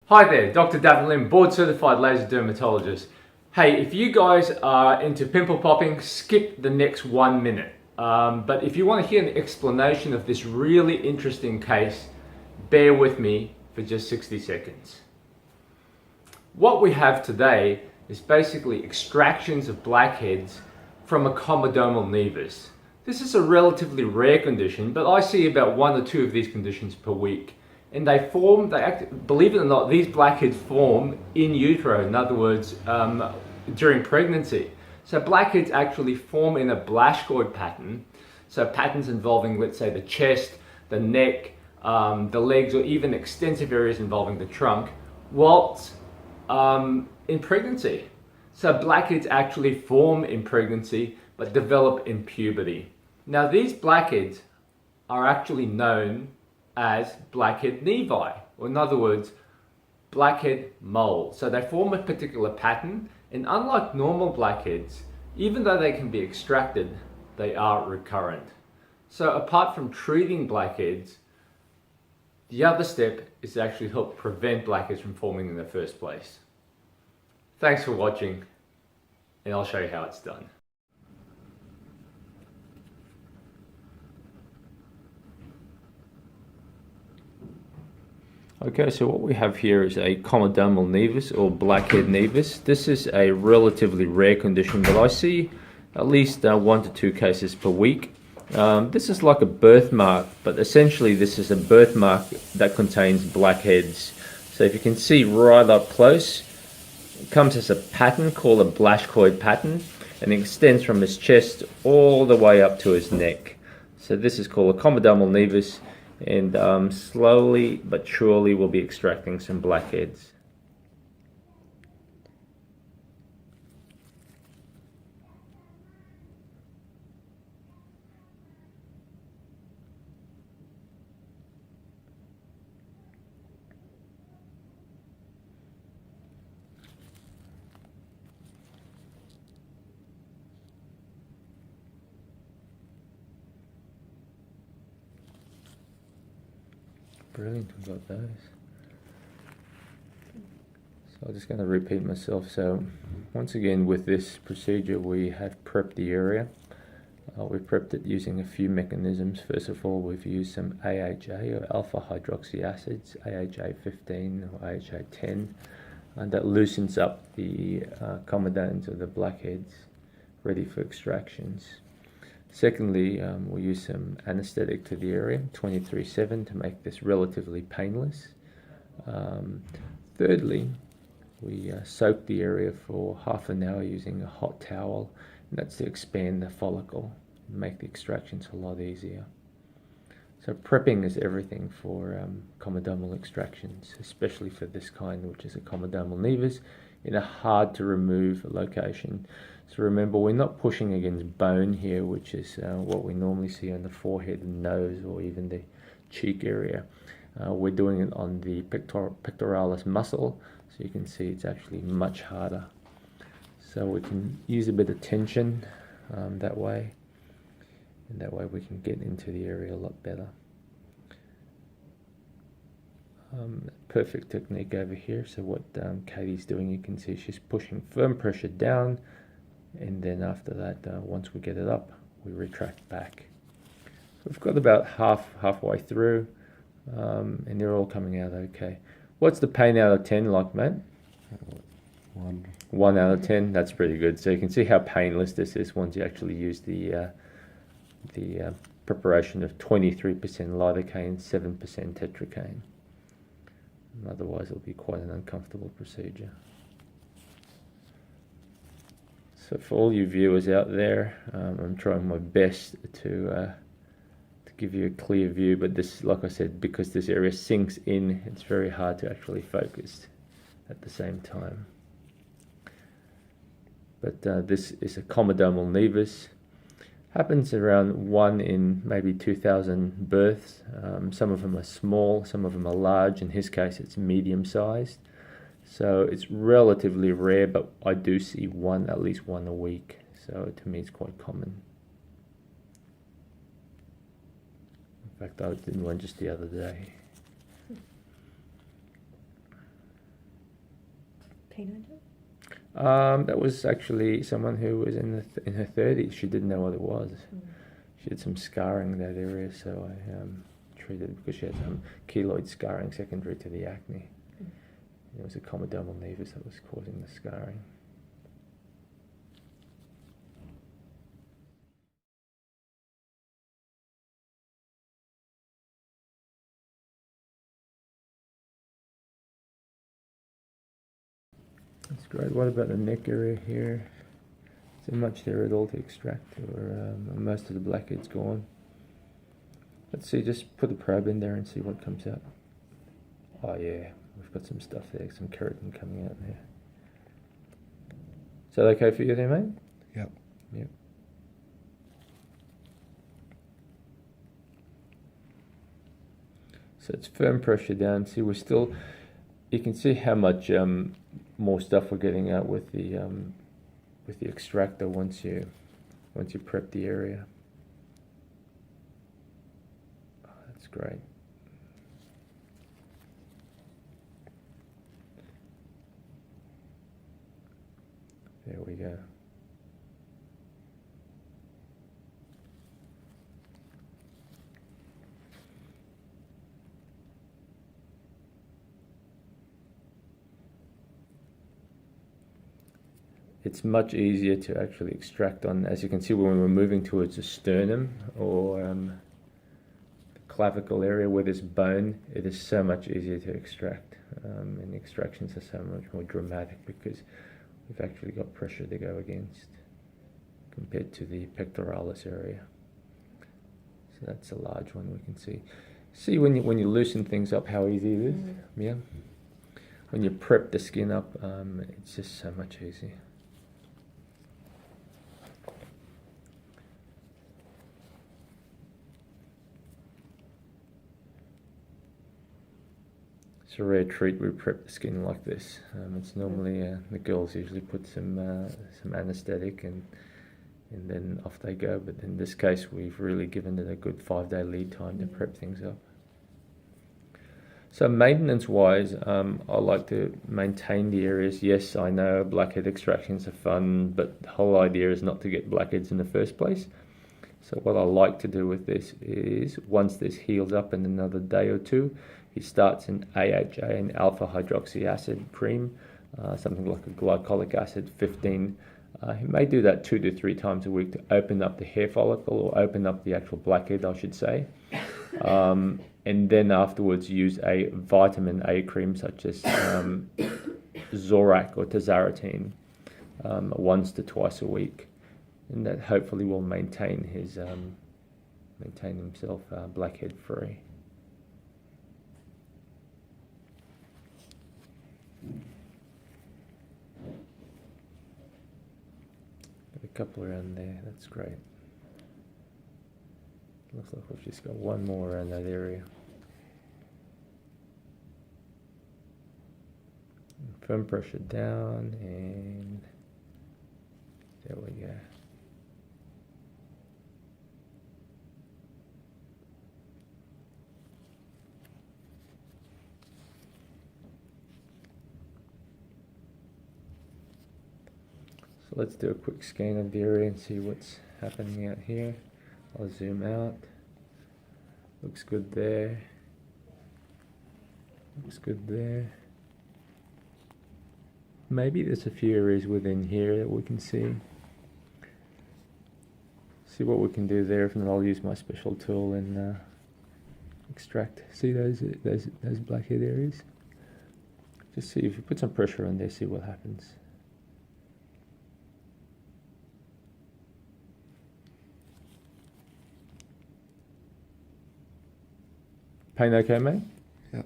Hi there, Dr. Davin Lim, board certified laser dermatologist. Hey, if you guys are into pimple popping, skip the next 1 minute. But if you want to hear an explanation of this really interesting case, bear with me for just 60 seconds. What we have today is basically extractions of blackheads from a comedomal naevus. This is a relatively rare condition, but I see about 1 or 2 of these conditions per week. And believe it or not, these blackheads form in utero, in other words, during pregnancy. So blackheads actually form in a Blackhead pattern, so patterns involving, let's say, the chest, the neck, the legs, or even extensive areas involving the trunk, whilst in pregnancy. So blackheads actually form in pregnancy, but develop in puberty. Now these blackheads are actually known as blackhead naevi, or in other words, blackhead mole. So they form a particular pattern, and unlike normal blackheads, even though they can be extracted, they are recurrent. So apart from treating blackheads, the other step is to actually help prevent blackheads from forming in the first place. Thanks for watching, and I'll show you how it's done. Okay, so what we have here is a comedomal naevus or blackhead naevus. This is a relatively rare condition, but I see at least 1 to 2 cases per week. This is like a birthmark, but essentially this is a birthmark that contains blackheads. So if you can see right up close, it comes as a pattern called a Blackhead pattern, and it extends from his chest all the way up to his neck. So this is called a comedomal naevus, and slowly but surely we'll be extracting some blackheads. Brilliant, we've got those. So I'm just going to repeat myself. So once again, with this procedure, we have prepped the area. We've prepped it using a few mechanisms. First of all, we've used some AHA or alpha hydroxy acids, AHA 15 or AHA 10, and that loosens up the comedones or the blackheads ready for extractions. Secondly, we'll use some anesthetic to the area, 23/7, to make this relatively painless. Thirdly, we soak the area for half an hour using a hot towel, and that's to expand the follicle and make the extractions a lot easier. So prepping is everything for comedomal extractions, especially for this kind, which is a comedomal naevus, in a hard to remove location. So remember, we're not pushing against bone here, which is what we normally see on the forehead and nose, or even the cheek area. We're doing it on the pectoralis muscle, so you can see it's actually much harder. So we can use a bit of tension that way, and that way we can get into the area a lot better. Perfect technique over here. So what Katie's doing, you can see she's pushing firm pressure down, and then after that, once we get it up, we retract back. So we've got about halfway through, and they're all coming out okay. What's the pain out of 10 like, Matt? 1 out of 10. That's pretty good. So you can see how painless this is once you actually use the preparation of 23% lidocaine, 7% tetracaine. Otherwise, it'll be quite an uncomfortable procedure. So for all you viewers out there, I'm trying my best to give you a clear view, but this, like I said, because this area sinks in, it's very hard to actually focus at the same time. But this is a comedomal naevus. Happens around 1 in maybe 2,000 births. Some of them are small, some of them are large. In his case, it's medium-sized. So it's relatively rare, but I do see at least one a week. So to me, it's quite common. In fact, I did one just the other day. teenager? That was actually someone who was in her 30s. She didn't know what it was. She had some scarring in that area, so I treated because she had some keloid scarring secondary to the acne. It was a comedomal naevus that was causing the scarring. That's great. What about the neck area here? Is there much there at all to extract, or most of the blackhead's gone? Let's see, just put the probe in there and see what comes out. Oh yeah, we've got some stuff there, some keratin coming out there. Is that okay for you there, mate? Yep. Yep. So it's firm pressure down. See, we're still, you can see how much more stuff we're getting out with the extractor once you prep the area. Oh, that's great. There we go. It's much easier to actually extract on, as you can see, when we're moving towards the sternum or the clavicle area where there's bone, it is so much easier to extract, and the extractions are so much more dramatic because we've actually got pressure to go against compared to the pectoralis area. So that's a large one we can see. See when you loosen things up how easy it is? Yeah. When you prep the skin up, it's just so much easier. It's a rare treat we prep the skin like this. It's normally the girls usually put some anaesthetic and then off they go. But in this case, we've really given it a good 5-day lead time to prep things up. So maintenance-wise, I like to maintain the areas. Yes, I know blackhead extractions are fun, but the whole idea is not to get blackheads in the first place. So what I like to do with this is, once this heals up in another day or two, he starts an AHA, an alpha hydroxy acid cream, something like a glycolic acid 15. He may do that 2 to 3 times a week to open up the hair follicle, or open up the actual blackhead, I should say. And then afterwards use a vitamin A cream such as Zorac or Tazarotene, once to twice a week. And that hopefully will maintain himself blackhead free. Got a couple around there, that's great. Looks like we've just got one more around that area. Firm pressure down, and there we go. So let's do a quick scan of the area and see what's happening out here. I'll zoom out. Looks good there. Looks good there. Maybe there's a few areas within here that we can see. See what we can do there. If not, I'll use my special tool and extract. See those blackhead areas? Just see if you put some pressure on there, see what happens. Pain okay, mate? Yep.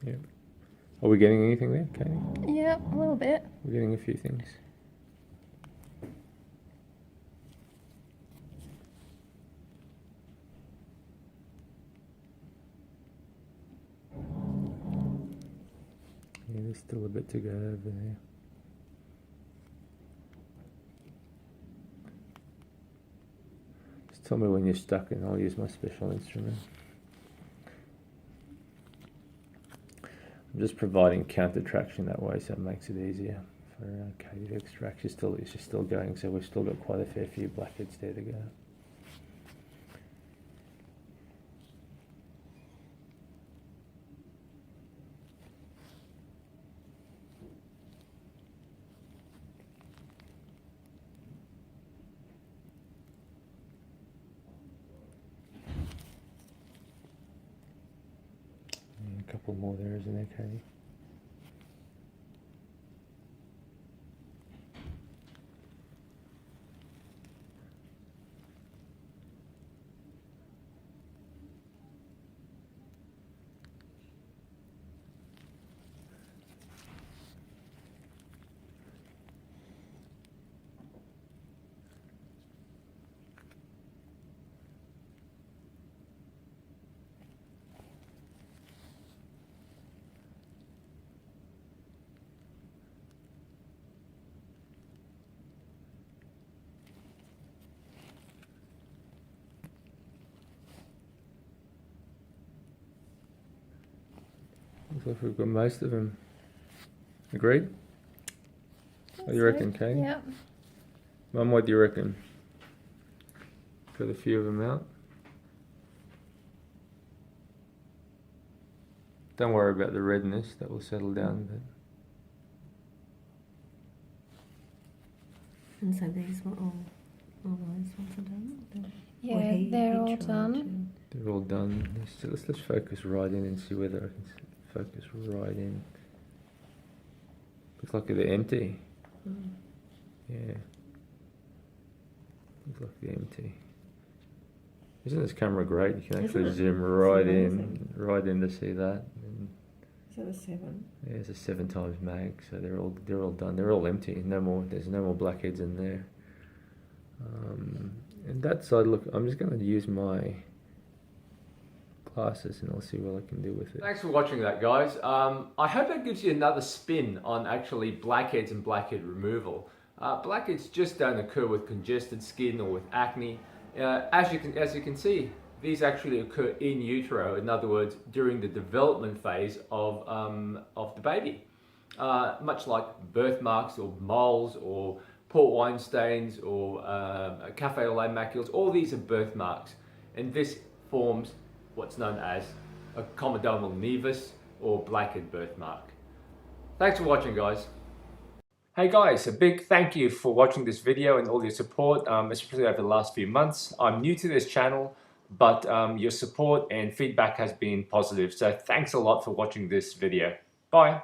Yeah. Are we getting anything there, Katie? Yeah, a little bit. We're getting a few things. Yeah, there's still a bit to go over there. Just tell me when you're stuck and I'll use my special instrument. I'm just providing counter traction that way, so it makes it easier for Katie to extract. She's still going, so we've still got quite a fair few blackheads there to go. A couple more there, isn't there, Katie? Looks like we've got most of them. Agreed? What do you reckon, Katie? Yep. Mum, what do you reckon? Got a few of them out. Don't worry about the redness, that will settle down a bit. And so these were all those ones are done? Yeah, they're all done. They're all done. Let's focus right in and see whether I can focus right in. Looks like they're empty. Yeah. Looks like they're empty. Isn't this camera great? You can actually zoom right in to see that. And Is that a 7? yeah, it's a 7 times mag, so they're all done. They're all empty. No more. There's no more blackheads in there. And that side, look, I'm just going to use my glasses and I'll see what I can do with it. Thanks for watching that, guys. I hope that gives you another spin on actually blackheads and blackhead removal. Blackheads just don't occur with congested skin or with acne. As you can see, these actually occur in utero. In other words, during the development phase of the baby. Much like birthmarks or moles or port wine stains or cafe au lait macules, all these are birthmarks, and this forms what's known as a comedomal naevus or blackhead birthmark. Thanks for watching, guys. Hey guys, a big thank you for watching this video and all your support, especially over the last few months. I'm new to this channel, but your support and feedback has been positive, so thanks a lot for watching this video. Bye.